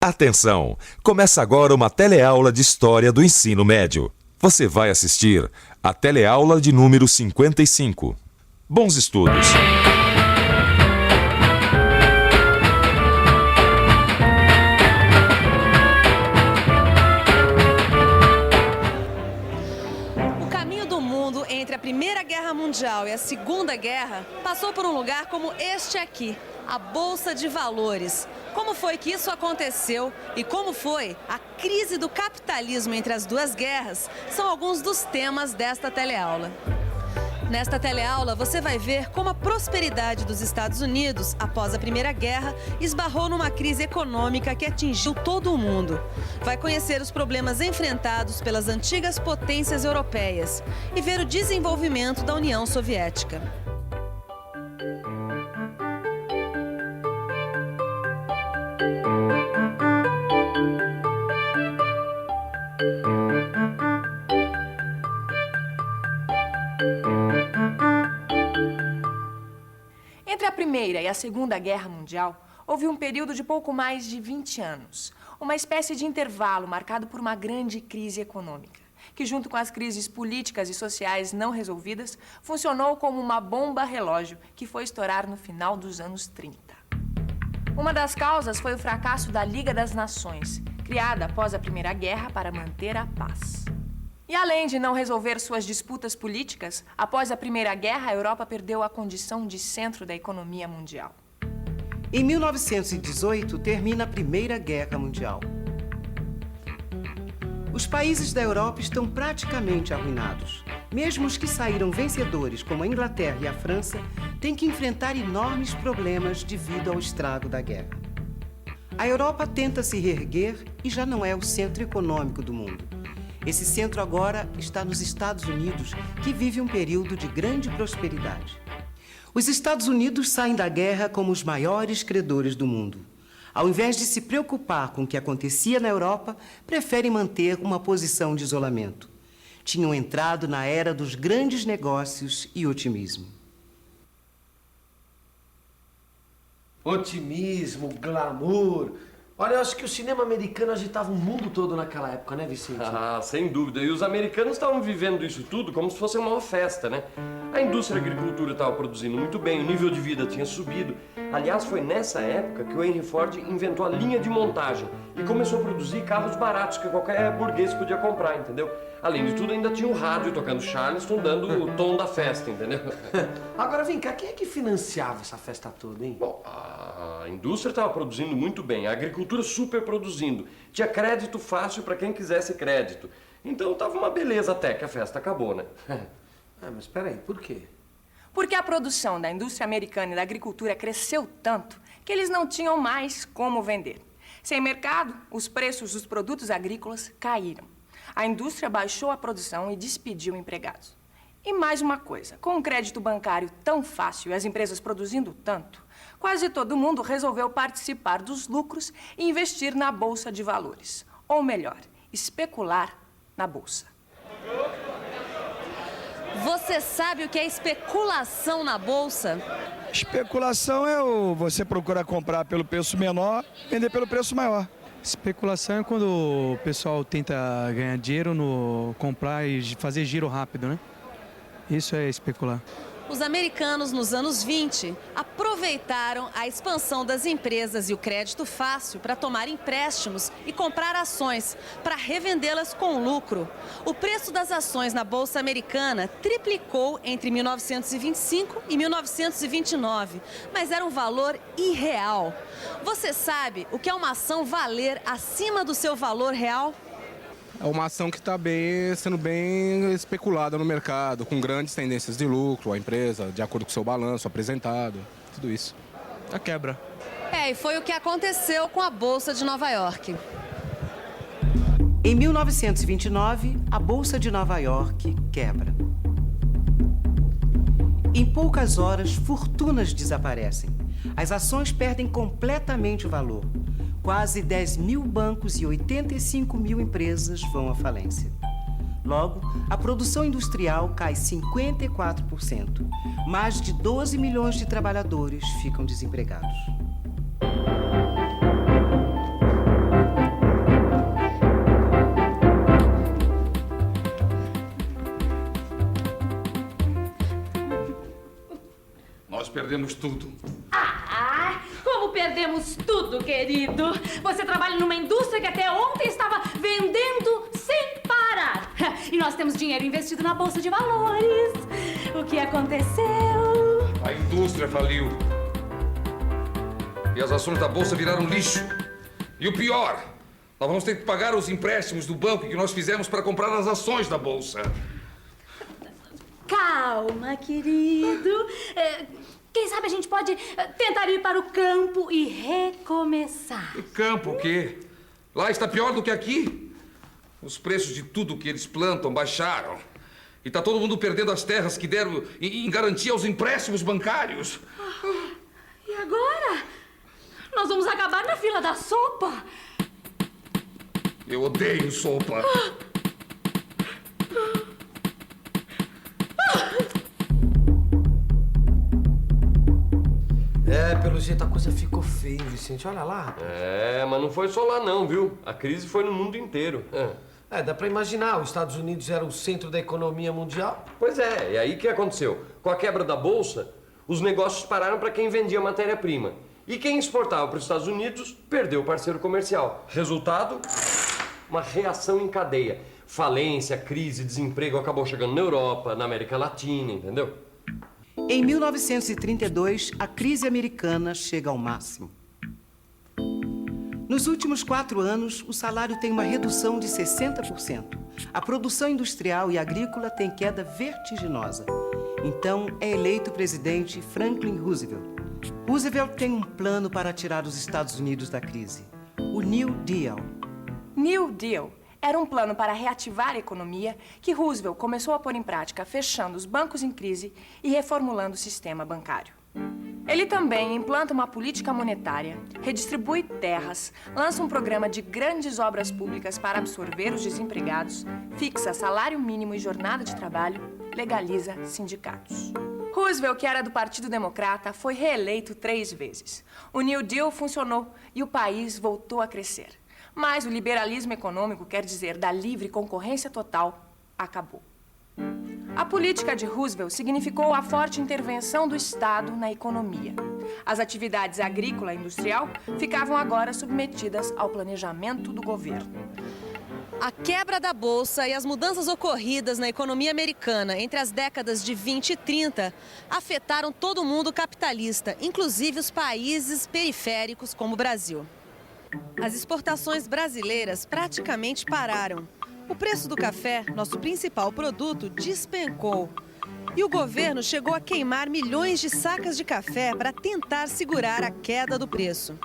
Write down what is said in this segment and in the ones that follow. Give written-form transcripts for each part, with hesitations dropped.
Atenção! Começa agora uma teleaula de História do Ensino Médio. Você vai assistir a teleaula de número 55. Bons estudos! O caminho do mundo entre a Primeira Guerra Mundial e a Segunda Guerra passou por um lugar como este aqui, a Bolsa de Valores. Como foi que isso aconteceu e como foi a crise do capitalismo entre as duas guerras são alguns dos temas desta teleaula. Nesta teleaula, você vai ver como a prosperidade dos Estados Unidos, após a Primeira Guerra, esbarrou numa crise econômica que atingiu todo o mundo. Vai conhecer os problemas enfrentados pelas antigas potências europeias e ver o desenvolvimento da União Soviética. Entre a Primeira e a Segunda Guerra Mundial, houve um período de pouco mais de 20 anos, uma espécie de intervalo marcado por uma grande crise econômica, que junto com as crises políticas e sociais não resolvidas, funcionou como uma bomba relógio que foi estourar no final dos anos 30. Uma das causas foi o fracasso da Liga das Nações, criada após a Primeira Guerra para manter a paz. E além de não resolver suas disputas políticas, após a Primeira Guerra, a Europa perdeu a condição de centro da economia mundial. Em 1918, termina a Primeira Guerra Mundial. Os países da Europa estão praticamente arruinados. Mesmo os que saíram vencedores, como a Inglaterra e a França, têm que enfrentar enormes problemas devido ao estrago da guerra. A Europa tenta se reerguer e já não é o centro econômico do mundo. Esse centro agora está nos Estados Unidos, que vive um período de grande prosperidade. Os Estados Unidos saem da guerra como os maiores credores do mundo. Ao invés de se preocupar com o que acontecia na Europa, preferem manter uma posição de isolamento. Tinham entrado na era dos grandes negócios e otimismo. Otimismo, glamour. Olha, eu acho que o cinema americano agitava o mundo todo naquela época, né, Vicente? Ah, sem dúvida. E os americanos estavam vivendo isso tudo como se fosse uma festa, né? A indústria da agricultura estava produzindo muito bem, o nível de vida tinha subido. Aliás, foi nessa época que o Henry Ford inventou a linha de montagem e começou a produzir carros baratos que qualquer burguês podia comprar, entendeu? Além de tudo, ainda tinha o rádio tocando Charleston, dando o tom da festa, entendeu? Agora, vem cá, quem é que financiava essa festa toda, hein? Bom, a indústria estava produzindo muito bem, a agricultura super produzindo. Tinha crédito fácil para quem quisesse crédito. Então estava uma beleza até que a festa acabou, né? Mas espera aí, por quê? Porque a produção da indústria americana e da agricultura cresceu tanto que eles não tinham mais como vender. Sem mercado, os preços dos produtos agrícolas caíram. A indústria baixou a produção e despediu empregados. E mais uma coisa, com um crédito bancário tão fácil e as empresas produzindo tanto, quase todo mundo resolveu participar dos lucros e investir na Bolsa de Valores. Ou melhor, especular na Bolsa. Você sabe o que é especulação na Bolsa? Especulação é você procurar comprar pelo preço menor, vender pelo preço maior. Especulação é quando o pessoal tenta ganhar dinheiro no comprar e fazer giro rápido, né? Isso é especular. Os americanos, nos anos 20, aproveitaram a expansão das empresas e o crédito fácil para tomar empréstimos e comprar ações, para revendê-las com lucro. O preço das ações na Bolsa Americana triplicou entre 1925 e 1929, mas era um valor irreal. Você sabe o que é uma ação valer acima do seu valor real? É uma ação que está sendo bem especulada no mercado, com grandes tendências de lucro, a empresa, de acordo com o seu balanço apresentado, tudo isso. A quebra. E foi o que aconteceu com a Bolsa de Nova York. Em 1929, a Bolsa de Nova York quebra. Em poucas horas, fortunas desaparecem. As ações perdem completamente o valor. Quase 10 mil bancos e 85 mil empresas vão à falência. Logo, a produção industrial cai 54%. Mais de 12 milhões de trabalhadores ficam desempregados. nós perdemos tudo. Ah, como perdemos tudo, querido. Você trabalha numa indústria que até ontem estava vendendo sem parar. E nós temos dinheiro investido na Bolsa de Valores. O que aconteceu? A indústria faliu. E as ações da Bolsa viraram lixo. E o pior, nós vamos ter que pagar os empréstimos do banco que nós fizemos para comprar as ações da Bolsa. Calma, querido. Quem sabe a gente pode tentar ir para o campo e recomeçar. E campo o quê? Lá está pior do que aqui. Os preços de tudo que eles plantam baixaram. E está todo mundo perdendo as terras que deram em garantia aos empréstimos bancários. E agora? Nós vamos acabar na fila da sopa. Eu odeio sopa. Pelo jeito a coisa ficou feia, Vicente. Olha lá. Mas não foi só lá não, viu? A crise foi no mundo inteiro. Dá pra imaginar. Os Estados Unidos era o centro da economia mundial. Pois é, e aí o que aconteceu? Com a quebra da Bolsa, os negócios pararam para quem vendia matéria-prima. E quem exportava para os Estados Unidos perdeu o parceiro comercial. Resultado? Uma reação em cadeia. Falência, crise, desemprego acabou chegando na Europa, na América Latina, entendeu? Em 1932, a crise americana chega ao máximo. Nos últimos 4 anos, o salário tem uma redução de 60%. A produção industrial e agrícola tem queda vertiginosa. Então, é eleito o presidente Franklin Roosevelt. Roosevelt tem um plano para tirar os Estados Unidos da crise. O New Deal. New Deal era um plano para reativar a economia que Roosevelt começou a pôr em prática, fechando os bancos em crise e reformulando o sistema bancário. Ele também implanta uma política monetária, redistribui terras, lança um programa de grandes obras públicas para absorver os desempregados, fixa salário mínimo e jornada de trabalho, legaliza sindicatos. Roosevelt, que era do Partido Democrata, foi reeleito 3 vezes. O New Deal funcionou e o país voltou a crescer. Mas o liberalismo econômico, quer dizer, da livre concorrência total, acabou. A política de Roosevelt significou a forte intervenção do Estado na economia. As atividades agrícola e industrial ficavam agora submetidas ao planejamento do governo. A quebra da Bolsa e as mudanças ocorridas na economia americana entre as décadas de 20 e 30 afetaram todo o mundo capitalista, inclusive os países periféricos como o Brasil. As exportações brasileiras praticamente pararam. O preço do café, nosso principal produto, despencou. E o governo chegou a queimar milhões de sacas de café para tentar segurar a queda do preço.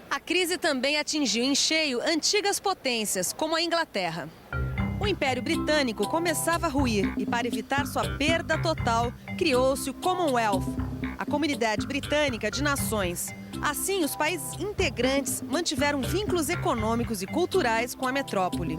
A crise também atingiu em cheio antigas potências, como a Inglaterra. O Império Britânico começava a ruir e, para evitar sua perda total, criou-se o Commonwealth, a Comunidade Britânica de Nações. Assim, os países integrantes mantiveram vínculos econômicos e culturais com a metrópole.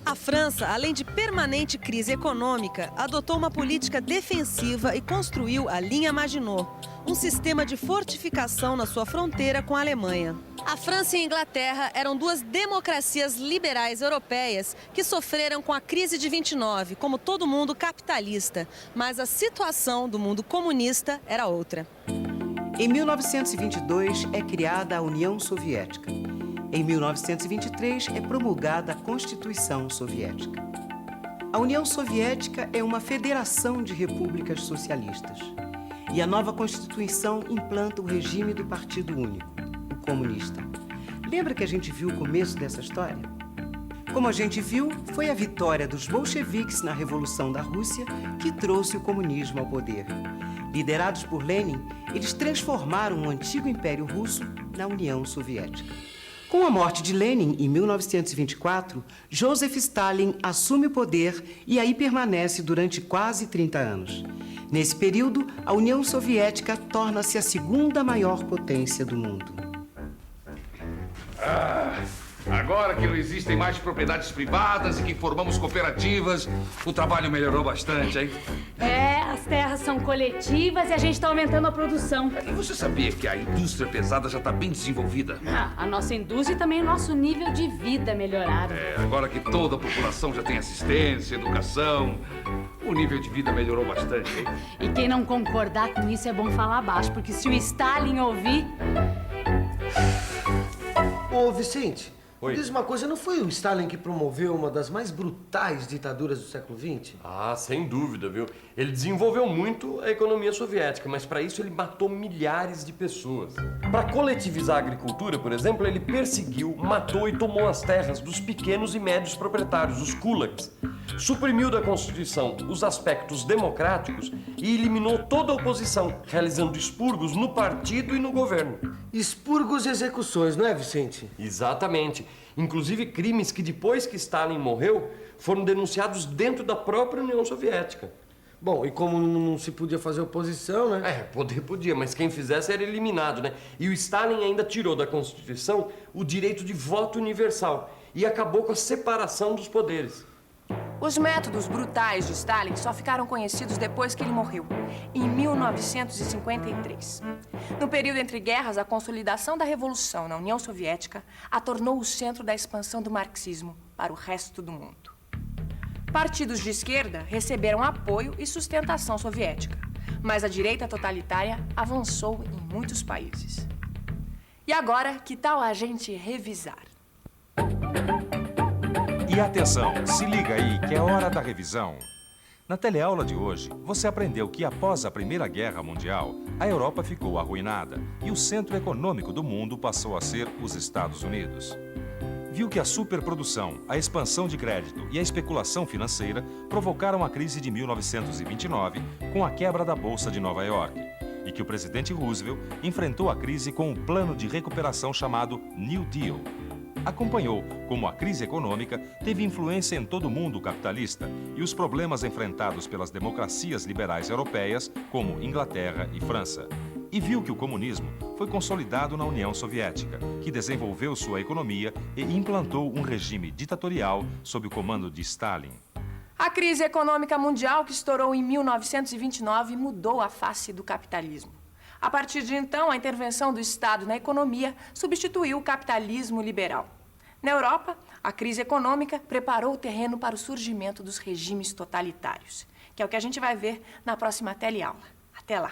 A França, além de permanente crise econômica, adotou uma política defensiva e construiu a linha Maginot, um sistema de fortificação na sua fronteira com a Alemanha. A França e a Inglaterra eram 2 democracias liberais europeias que sofreram com a crise de 29, como todo mundo capitalista, mas a situação do mundo comunista era outra. Em 1922 é criada a União Soviética. Em 1923 é promulgada a Constituição Soviética. A União Soviética é uma federação de repúblicas socialistas. E a nova Constituição implanta o regime do Partido Único, o comunista. Lembra que a gente viu o começo dessa história? Como a gente viu, foi a vitória dos bolcheviques na Revolução da Rússia que trouxe o comunismo ao poder. Liderados por Lenin, eles transformaram o antigo Império Russo na União Soviética. Com a morte de Lenin, em 1924, Joseph Stalin assume o poder e aí permanece durante quase 30 anos. Nesse período, a União Soviética torna-se a 2ª maior potência do mundo. Agora que não existem mais propriedades privadas e que formamos cooperativas, o trabalho melhorou bastante, hein? As terras são coletivas e a gente está aumentando a produção. E você sabia que a indústria pesada já está bem desenvolvida? A nossa indústria e também o nosso nível de vida melhoraram. Agora que toda a população já tem assistência, educação, o o nível de vida melhorou bastante, hein? E quem não concordar com isso é bom falar baixo, porque se o Stalin ouvir... Ô, Vicente, Oi. diz uma coisa, não foi o Stalin que promoveu uma das mais brutais ditaduras do século XX? Ah, sem dúvida, viu? Ele desenvolveu muito a economia soviética, mas para isso ele matou milhares de pessoas. Para coletivizar a agricultura, por exemplo, ele perseguiu, matou e tomou as terras dos pequenos e médios proprietários, os kulaks. Suprimiu da Constituição os aspectos democráticos e eliminou toda a oposição, realizando expurgos no partido e no governo. Expurgos e execuções, não é, Vicente? Exatamente. Inclusive crimes que depois que Stalin morreu, foram denunciados dentro da própria União Soviética. Bom, e como não se podia fazer oposição, né? Podia, mas quem fizesse era eliminado, né? E o Stalin ainda tirou da Constituição o direito de voto universal e acabou com a separação dos poderes. Os métodos brutais de Stalin só ficaram conhecidos depois que ele morreu, em 1953. No período entre guerras, a consolidação da Revolução na União Soviética a tornou o centro da expansão do marxismo para o resto do mundo. Partidos de esquerda receberam apoio e sustentação soviética, mas a direita totalitária avançou em muitos países. E agora, que tal a gente revisar? E atenção, se liga aí que é hora da revisão. Na teleaula de hoje, você aprendeu que após a Primeira Guerra Mundial, a Europa ficou arruinada e o centro econômico do mundo passou a ser os Estados Unidos. Viu que a superprodução, a expansão de crédito e a especulação financeira provocaram a crise de 1929 com a quebra da Bolsa de Nova York e que o presidente Roosevelt enfrentou a crise com um plano de recuperação chamado New Deal. Acompanhou como a crise econômica teve influência em todo o mundo capitalista e os problemas enfrentados pelas democracias liberais europeias, como Inglaterra e França. E viu que o comunismo foi consolidado na União Soviética, que desenvolveu sua economia e implantou um regime ditatorial sob o comando de Stalin. A crise econômica mundial que estourou em 1929 mudou a face do capitalismo. A partir de então, a intervenção do Estado na economia substituiu o capitalismo liberal. Na Europa, a crise econômica preparou o terreno para o surgimento dos regimes totalitários, que é o que a gente vai ver na próxima teleaula. Até lá!